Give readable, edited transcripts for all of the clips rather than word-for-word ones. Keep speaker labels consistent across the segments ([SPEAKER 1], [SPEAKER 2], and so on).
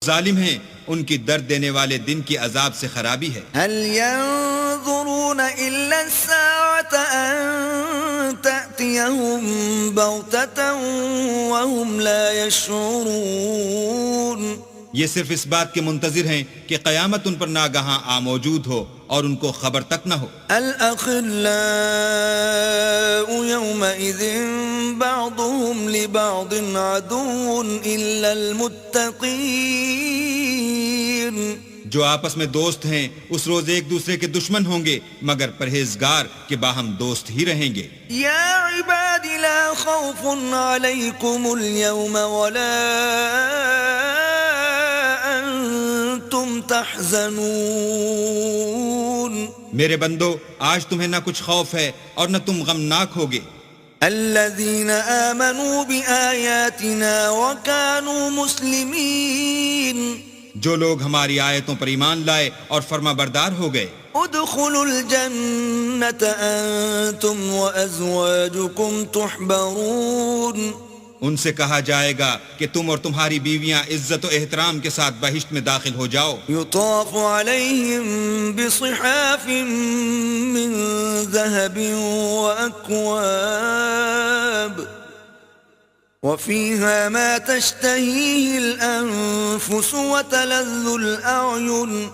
[SPEAKER 1] ظالم ہیں ان کی درد دینے والے دن کی عذاب سے خرابی ہے.
[SPEAKER 2] هل ينظرون إلا الساعة أن تأتيهم بغتة وهم لا يشعرون.
[SPEAKER 1] یہ صرف اس بات کے منتظر ہیں کہ قیامت ان پر ناگہاں موجود ہو اور ان کو خبر تک نہ ہو.
[SPEAKER 2] الأخلاء يومئذ بعضهم لبعض عدو إلا المتقين.
[SPEAKER 1] جو آپس میں دوست ہیں اس روز ایک دوسرے کے دشمن ہوں گے مگر پرہیزگار کہ باہم دوست ہی رہیں گے.
[SPEAKER 2] یا عباد لا خوف علیکم اليوم ولا انتم تحزنون.
[SPEAKER 1] میرے بندو آج تمہیں نہ کچھ خوف ہے اور نہ تم غمناک ہوگے.
[SPEAKER 2] الذین آمنوا بآیاتنا وکانوا مسلمین.
[SPEAKER 1] جو لوگ ہماری آیتوں پر ایمان لائے اور فرما بردار ہو گئے.
[SPEAKER 2] ادخلوا الجنة انتم وازواجکم تحبرون.
[SPEAKER 1] ان سے کہا جائے گا کہ تم اور تمہاری بیویاں عزت و احترام کے ساتھ بہشت میں داخل ہو جاؤ.
[SPEAKER 2] یطاف علیہم بصحاف من ذهب واکواب وفيها ما تشتهيه الأنفس وتلذ الأعين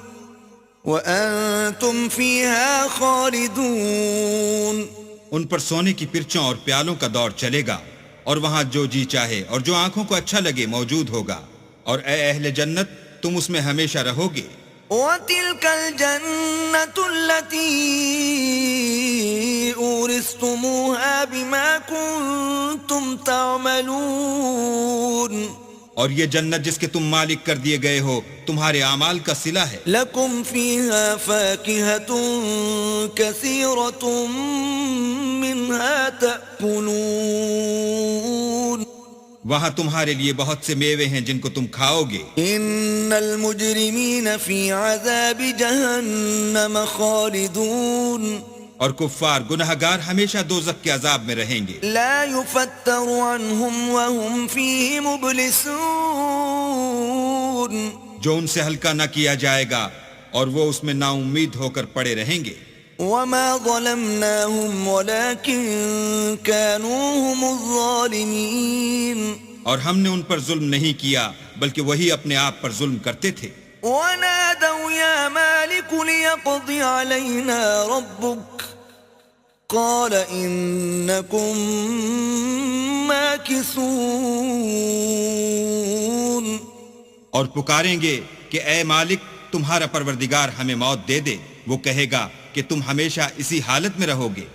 [SPEAKER 2] وأنتم فيها خالدون.
[SPEAKER 1] ان پر سونے کی پرچوں اور پیالوں کا دور چلے گا اور وہاں جو جی چاہے اور جو آنکھوں کو اچھا لگے موجود ہوگا. اور اے اہل جنت تم اس میں ہمیشہ رہو گے.
[SPEAKER 2] وَتِلْكَ الْجَنَّةُ الَّتِي أُورِثْتُمُوهَا بِمَا كُنْتُمْ تَعْمَلُونَ.
[SPEAKER 1] اور یہ جنت جس کے تم مالک کر دیے گئے ہو تمہارے اعمال کا صلہ ہے.
[SPEAKER 2] لَكُمْ فِيهَا فَاكِهَةٌ كَثِيرَةٌ مِّنْهَا تَأْكُلُونَ.
[SPEAKER 1] وہاں تمہارے لیے بہت سے میوے ہیں جن کو تم کھاؤ گے.
[SPEAKER 2] ان المجرمین فی عذاب جہنم خالدون.
[SPEAKER 1] اور کفار گناہگار ہمیشہ دوزخ کے عذاب میں رہیں گے.
[SPEAKER 2] لا یفتر عنہم وهم فیہ مبلسون.
[SPEAKER 1] جو ان سے ہلکا نہ کیا جائے گا اور وہ اس میں نا امید ہو کر پڑے رہیں گے.
[SPEAKER 2] وما ظلمناهم ولكن كانوا هم الظالمين.
[SPEAKER 1] اور ہم نے ان پر ظلم نہیں کیا بلکہ وہی اپنے آپ پر ظلم کرتے تھے.
[SPEAKER 2] ونادوا يا مالك ليقض علينا ربك قال إنكم ماكثون.
[SPEAKER 1] اور پکاریں گے کہ اے مالک تمہارا پروردگار ہمیں موت دے دے. وہ کہے گا کہ تم ہمیشہ اسی حالت میں رہو گے.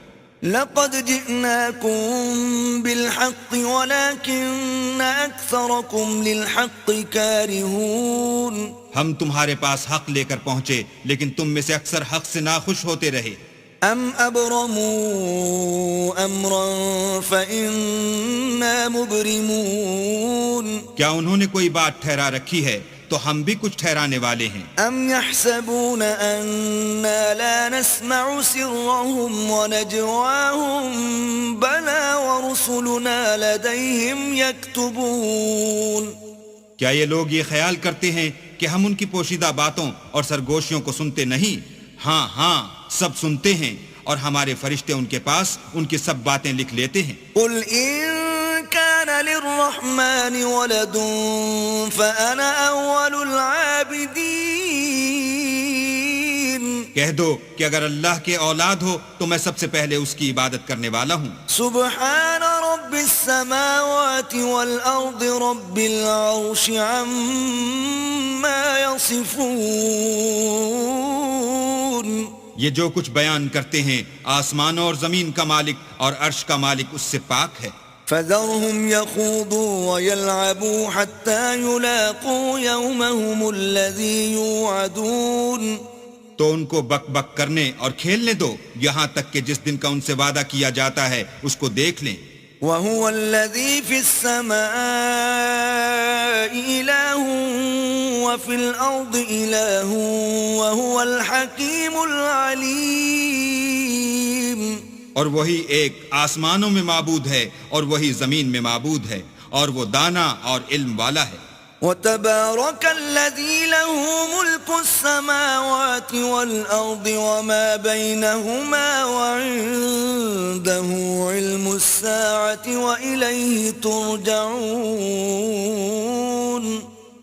[SPEAKER 2] لقد جئناكم بالحق ولكن أكثركم للحق كارهون.
[SPEAKER 1] ہم تمہارے پاس حق لے کر پہنچے لیکن تم میں سے اکثر حق سے ناخوش ہوتے رہے.
[SPEAKER 2] ام ابرموا امرا فإنا مبرمون.
[SPEAKER 1] کیا انہوں نے کوئی بات ٹھہرا رکھی ہے تو ہم بھی کچھ ٹھہرانے والے ہیں.
[SPEAKER 2] ام يحسبون أننا لا نسمع سرهم ونجواهم بلى ورسلنا لديهم يكتبون.
[SPEAKER 1] کیا یہ لوگ یہ خیال کرتے ہیں کہ ہم ان کی پوشیدہ باتوں اور سرگوشیوں کو سنتے نہیں؟ ہاں ہاں سب سنتے ہیں اور ہمارے فرشتے ان کے پاس ان کی سب باتیں لکھ لیتے ہیں.
[SPEAKER 2] قل إن كان للرحمن ولد فأنا أول العابدين.
[SPEAKER 1] کہہ دو کہ اگر اللہ کے اولاد ہو تو میں سب سے پہلے اس کی عبادت کرنے والا ہوں.
[SPEAKER 2] سبحان رب السماوات والأرض رب العرش عما يصفون.
[SPEAKER 1] یہ جو کچھ بیان کرتے ہیں آسمانوں اور زمین کا مالک اور عرش کا مالک اس سے پاک ہے.
[SPEAKER 2] فذرهم يخوضوا ويلعبوا حتى يلاقوا يومهم الذي يوعدون.
[SPEAKER 1] تو ان کو بک بک کرنے اور کھیلنے دو یہاں تک کہ جس دن کا ان سے وعدہ کیا جاتا ہے اس کو دیکھ لیں.
[SPEAKER 2] وهو الذي في السماء إله وفي الأرض إله وهو الحكيم العليم.
[SPEAKER 1] اور وہی ایک آسمانوں میں معبود ہے اور وہی زمین میں معبود ہے اور وہ دانا اور علم والا ہے.
[SPEAKER 2] وتبارك الذي له ملك السماوات والأرض وما بينهما وعنده علم الساعة وإليه ترجعون.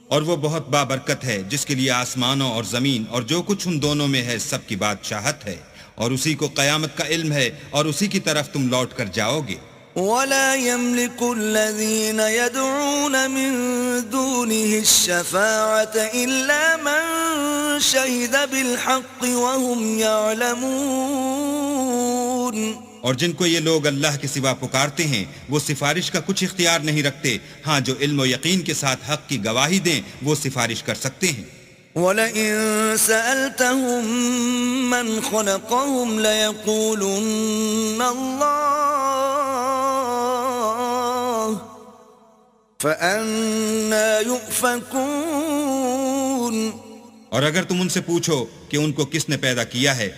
[SPEAKER 1] اور وہ بہت بابرکت ہے جس کے لیے آسمانوں اور زمین اور جو کچھ ان دونوں میں ہے سب کی بادشاہت ہے، اور اسی کو قیامت کا علم ہے اور اسی کی طرف تم لوٹ کر جاؤ گے.
[SPEAKER 2] ولا يملك الذين يدعون من دونه الشفاعة إلا من شهد بالحق وهم يعلمون.
[SPEAKER 1] اور جن کو یہ لوگ اللہ کے سوا پکارتے ہیں وہ سفارش کا کچھ اختیار نہیں رکھتے، ہاں جو علم و یقین کے ساتھ حق کی گواہی دیں وہ سفارش کر سکتے ہیں.
[SPEAKER 2] وَلَئِن سَأَلْتَهُم مَّنْ خَلَقَهُمْ لَيَقُولُنَّ اللَّهُ فَأَنَّىٰ يُؤْفَكُونَ.
[SPEAKER 1] اور اگر تم ان سے پوچھو کہ ان کو کس نے پیدا کیا ہے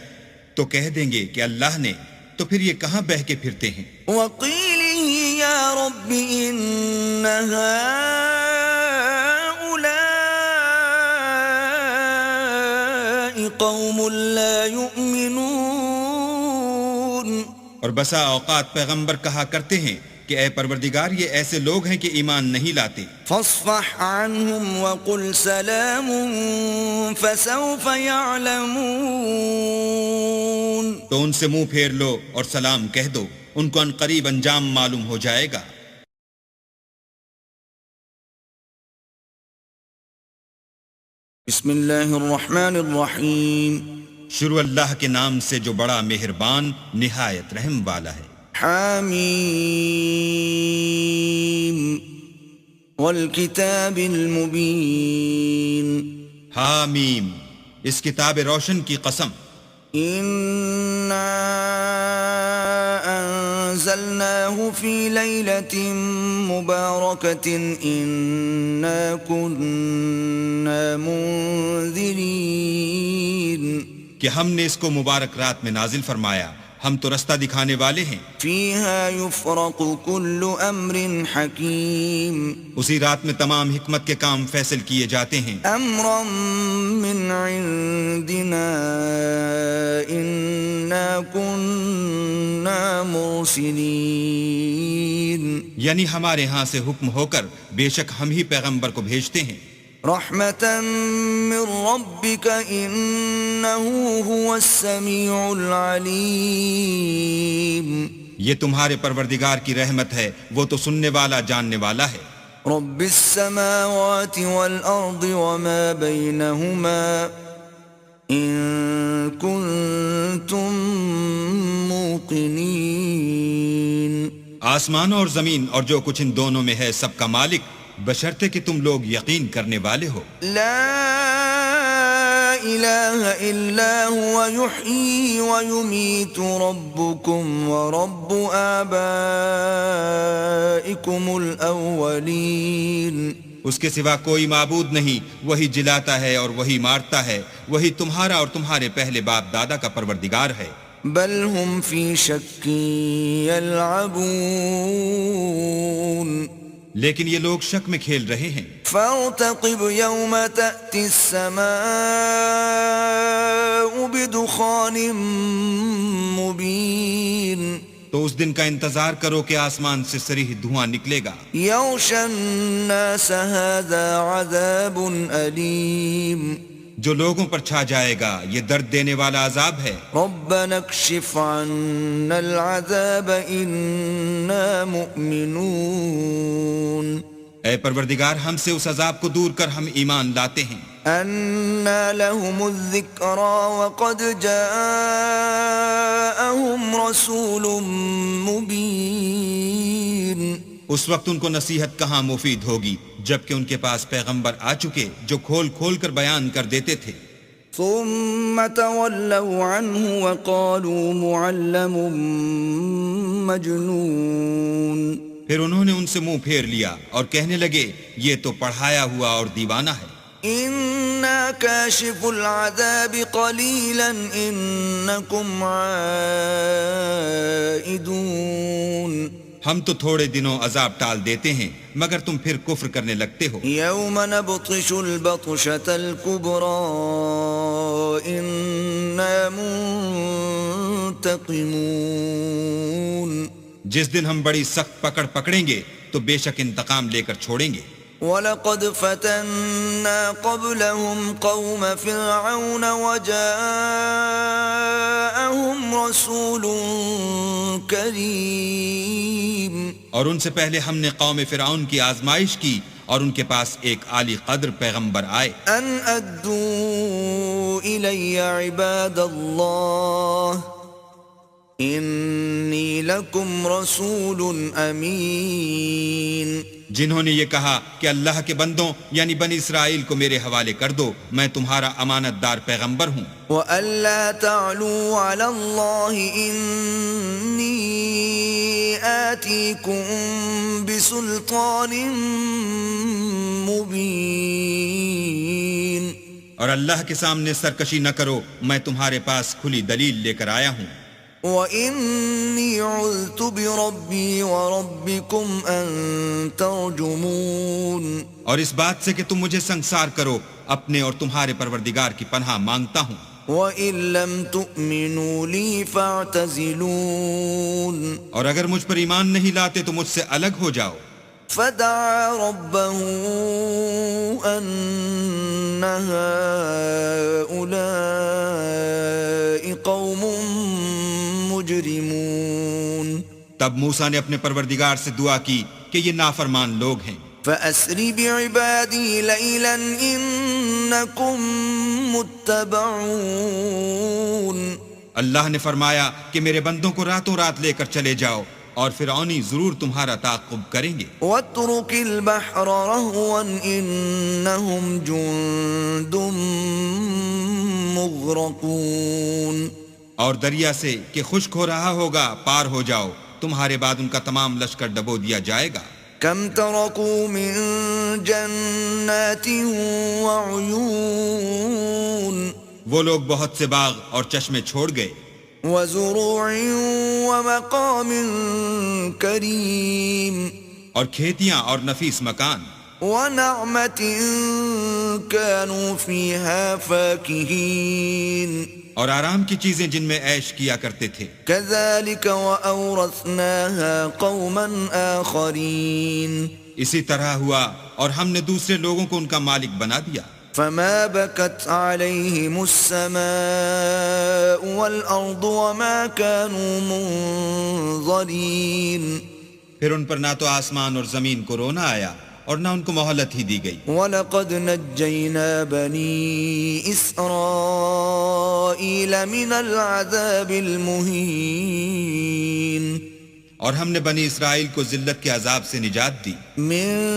[SPEAKER 1] تو کہہ دیں گے کہ اللہ نے، تو پھر یہ کہاں بہہ کے پھرتے ہیں.
[SPEAKER 2] وَقِيلِهِ يَا رَبِّ إِنَّ هَٰؤُلَاءِ قَوْمٌ لَّا يُؤْمِنُونَ.
[SPEAKER 1] اور بسا اوقات پیغمبر کہا کرتے ہیں کہ اے پروردگار یہ ایسے لوگ ہیں کہ ایمان نہیں لاتے.
[SPEAKER 2] فاصفح عنهم وقل سلام فسوف يعلمون.
[SPEAKER 1] تو ان سے منہ پھیر لو اور سلام کہہ دو، ان کو ان قریب انجام معلوم ہو جائے گا.
[SPEAKER 2] بسم اللہ الرحمن الرحیم.
[SPEAKER 1] شروع اللہ کے نام سے جو بڑا مہربان نہایت رحم والا ہے.
[SPEAKER 2] حامیم والکتاب المبین.
[SPEAKER 1] حامیم، اس کتاب روشن کی قسم.
[SPEAKER 2] اِنَّا أَنزَلْنَاهُ فِي لَيْلَةٍ مُبَارَكَةٍ إِنَّا كُنَّا مُنذِرِينَ.
[SPEAKER 1] کہ ہم نے اس کو مبارک رات میں نازل فرمایا، ہم تو رستہ دکھانے والے ہیں.
[SPEAKER 2] فِيهَا يُفْرَقُ كُلُّ أَمْرٍ حَكِيمٍ.
[SPEAKER 1] اسی رات میں تمام حکمت کے کام فیصل کیے جاتے ہیں.
[SPEAKER 2] أَمْرًا مِّنْ عِنْدِنَا إِنَّا كُنَّا مُرْسِلِينَ.
[SPEAKER 1] یعنی ہمارے ہاں سے حکم ہو کر بے شک ہم ہی پیغمبر کو بھیجتے ہیں.
[SPEAKER 2] رحمة من ربك إنه هو السميع العليم.
[SPEAKER 1] یہ تمہارے پروردگار کی رحمت ہے، وہ تو سننے والا جاننے والا ہے.
[SPEAKER 2] رب السماوات والأرض وما بينهما إن كنتم موقنين.
[SPEAKER 1] آسمانوں اور زمین اور جو کچھ ان دونوں میں ہے سب کا مالک، بشرطے کہ تم لوگ یقین کرنے والے ہو.
[SPEAKER 2] لا الہ الا هو یحیی ویمیت ربکم ورب آبائکم الاولین.
[SPEAKER 1] اس کے سوا کوئی معبود نہیں، وہی جلاتا ہے اور وہی مارتا ہے، وہی تمہارا اور تمہارے پہلے باپ دادا کا پروردگار ہے.
[SPEAKER 2] بل هم فی شک یلعبون.
[SPEAKER 1] لیکن یہ لوگ شک میں کھیل رہے ہیں.
[SPEAKER 2] فارتقب یوم تأتی السماء بدخان مبین.
[SPEAKER 1] تو اس دن کا انتظار کرو کہ آسمان سے صریح دھواں نکلے گا.
[SPEAKER 2] یغشی الناس هذا عذاب علیم.
[SPEAKER 1] جو لوگوں پر چھا جائے گا یہ درد دینے والا عذاب ہے.
[SPEAKER 2] ربنا اکشف عنا العذاب انا مؤمنون.
[SPEAKER 1] اے پروردگار ہم سے اس عذاب کو دور کر، ہم ایمان لاتے ہیں.
[SPEAKER 2] انا لهم الذکرى وقد جاءهم رسول مبین.
[SPEAKER 1] اس وقت ان کو نصیحت کہاں مفید ہوگی جبکہ ان کے پاس پیغمبر آ چکے جو کھول کھول کر بیان کر دیتے تھے.
[SPEAKER 2] ثم تولوا عنه وقالوا معلم مجنون.
[SPEAKER 1] پھر انہوں نے ان سے منہ پھیر لیا اور کہنے لگے یہ تو پڑھایا ہوا اور دیوانہ ہے.
[SPEAKER 2] انا کاشف العذاب قلیلا انکم عائدون.
[SPEAKER 1] ہم تو تھوڑے دنوں عذاب ٹال دیتے ہیں مگر تم پھر کفر کرنے لگتے ہو.
[SPEAKER 2] يوم نبطش البطشة الكبرى إنا منتقمون.
[SPEAKER 1] جس دن ہم بڑی سخت پکڑ پکڑیں گے تو بے شک انتقام لے کر چھوڑیں گے.
[SPEAKER 2] وَلَقَدْ فَتَنَّا قَبْلَهُمْ قَوْمَ فِرْعَوْنَ وَجَاءَهُمْ رَسُولٌ كَرِيمٌ.
[SPEAKER 1] اور ان سے پہلے ہم نے قوم فرعون کی آزمائش کی اور ان کے پاس ایک عالی قدر پیغمبر آئے.
[SPEAKER 2] أَنْ أَدُّوا إِلَيَّ عِبَادَ اللَّهِ إِنِّي لَكُمْ رَسُولٌ أَمِينٌ.
[SPEAKER 1] جنہوں نے یہ کہا کہ اللہ کے بندوں یعنی بنی اسرائیل کو میرے حوالے کر دو، میں تمہارا امانت دار پیغمبر ہوں.
[SPEAKER 2] وَأَلَّا تَعْلُوا عَلَى اللَّهِ إِنِّي آتِيكُمْ بِسُلْطَانٍ مُبِينٍ.
[SPEAKER 1] اور اللہ کے سامنے سرکشی نہ کرو، میں تمہارے پاس کھلی دلیل لے کر آیا ہوں.
[SPEAKER 2] وَإِنِّي عُذْتُ بِرَبِّي وَرَبِّكُمْ أَن تَرْجُمُونِ.
[SPEAKER 1] اور اس بات سے کہ تم مجھے سنگسار کرو، اپنے اور تمہارے پروردگار کی پناہ مانگتا ہوں.
[SPEAKER 2] وَإِن لَّمْ تُؤْمِنُوا لِي فَاعْتَزِلُونِ.
[SPEAKER 1] اور اگر مجھ پر ایمان نہیں لاتے تو مجھ سے الگ ہو جاؤ.
[SPEAKER 2] فَدَعَا رَبَّهُ أَنَّ هَٰؤُلَاءِ قَوْمٌ مُجْرِمُونَ.
[SPEAKER 1] تب موسیٰ نے اپنے پروردگار سے دعا کی کہ یہ نافرمان لوگ ہیں.
[SPEAKER 2] فَأَسْرِ بِعِبَادِي لَيْلًا إِنَّكُمْ مُتَّبَعُونَ.
[SPEAKER 1] اللہ نے فرمایا کہ میرے بندوں کو راتوں رات لے کر چلے جاؤ اور فرعونی ضرور تمہارا تعاقب کریں گے.
[SPEAKER 2] وَاتْرُكِ الْبَحْرَ رَهْوًا إِنَّهُمْ جُندٌ مُغْرَقُونَ.
[SPEAKER 1] اور دریا سے کہ خشک ہو رہا ہوگا پار ہو جاؤ، تمہارے بعد ان کا تمام لشکر ڈبو دیا جائے گا.
[SPEAKER 2] كَمْ تَرَكُوا مِن جَنَّاتٍ وَعُيُونٍ.
[SPEAKER 1] وہ لوگ بہت سے باغ اور چشمے چھوڑ گئے.
[SPEAKER 2] وَزُرُوعٍ وَمَقَامٍ كَرِيمٍ.
[SPEAKER 1] اور کھیتیاں اور نفیس مکان.
[SPEAKER 2] وَنَعْمَةٍ كَانُوا فِيهَا فَاكِهِينَ.
[SPEAKER 1] اور آرام کی چیزیں جن میں عیش کیا کرتے تھے.
[SPEAKER 2] كَذَلِكَ وَأَوْرَثْنَاهَا قَوْمًا آخَرِينَ.
[SPEAKER 1] اسی طرح ہوا اور ہم نے دوسرے لوگوں کو ان کا مالک بنا دیا.
[SPEAKER 2] فَمَا بَكَتْ عَلَيْهِمُ السَّمَاءُ وَالْأَرْضُ وَمَا كَانُوا مُنظَرِينَ.
[SPEAKER 1] پھر ان پر نہ تو آسمان اور زمین کو رونا آیا اور نہ ان کو مہلت ہی دی گئی.
[SPEAKER 2] وَلَقَدْ نَجَّيْنَا بَنِي إِسْرَائِيلَ مِنَ الْعَذَابِ الْمُهِينِ.
[SPEAKER 1] اور ہم نے بنی اسرائیل کو ذلت کے عذاب سے نجات دی.
[SPEAKER 2] من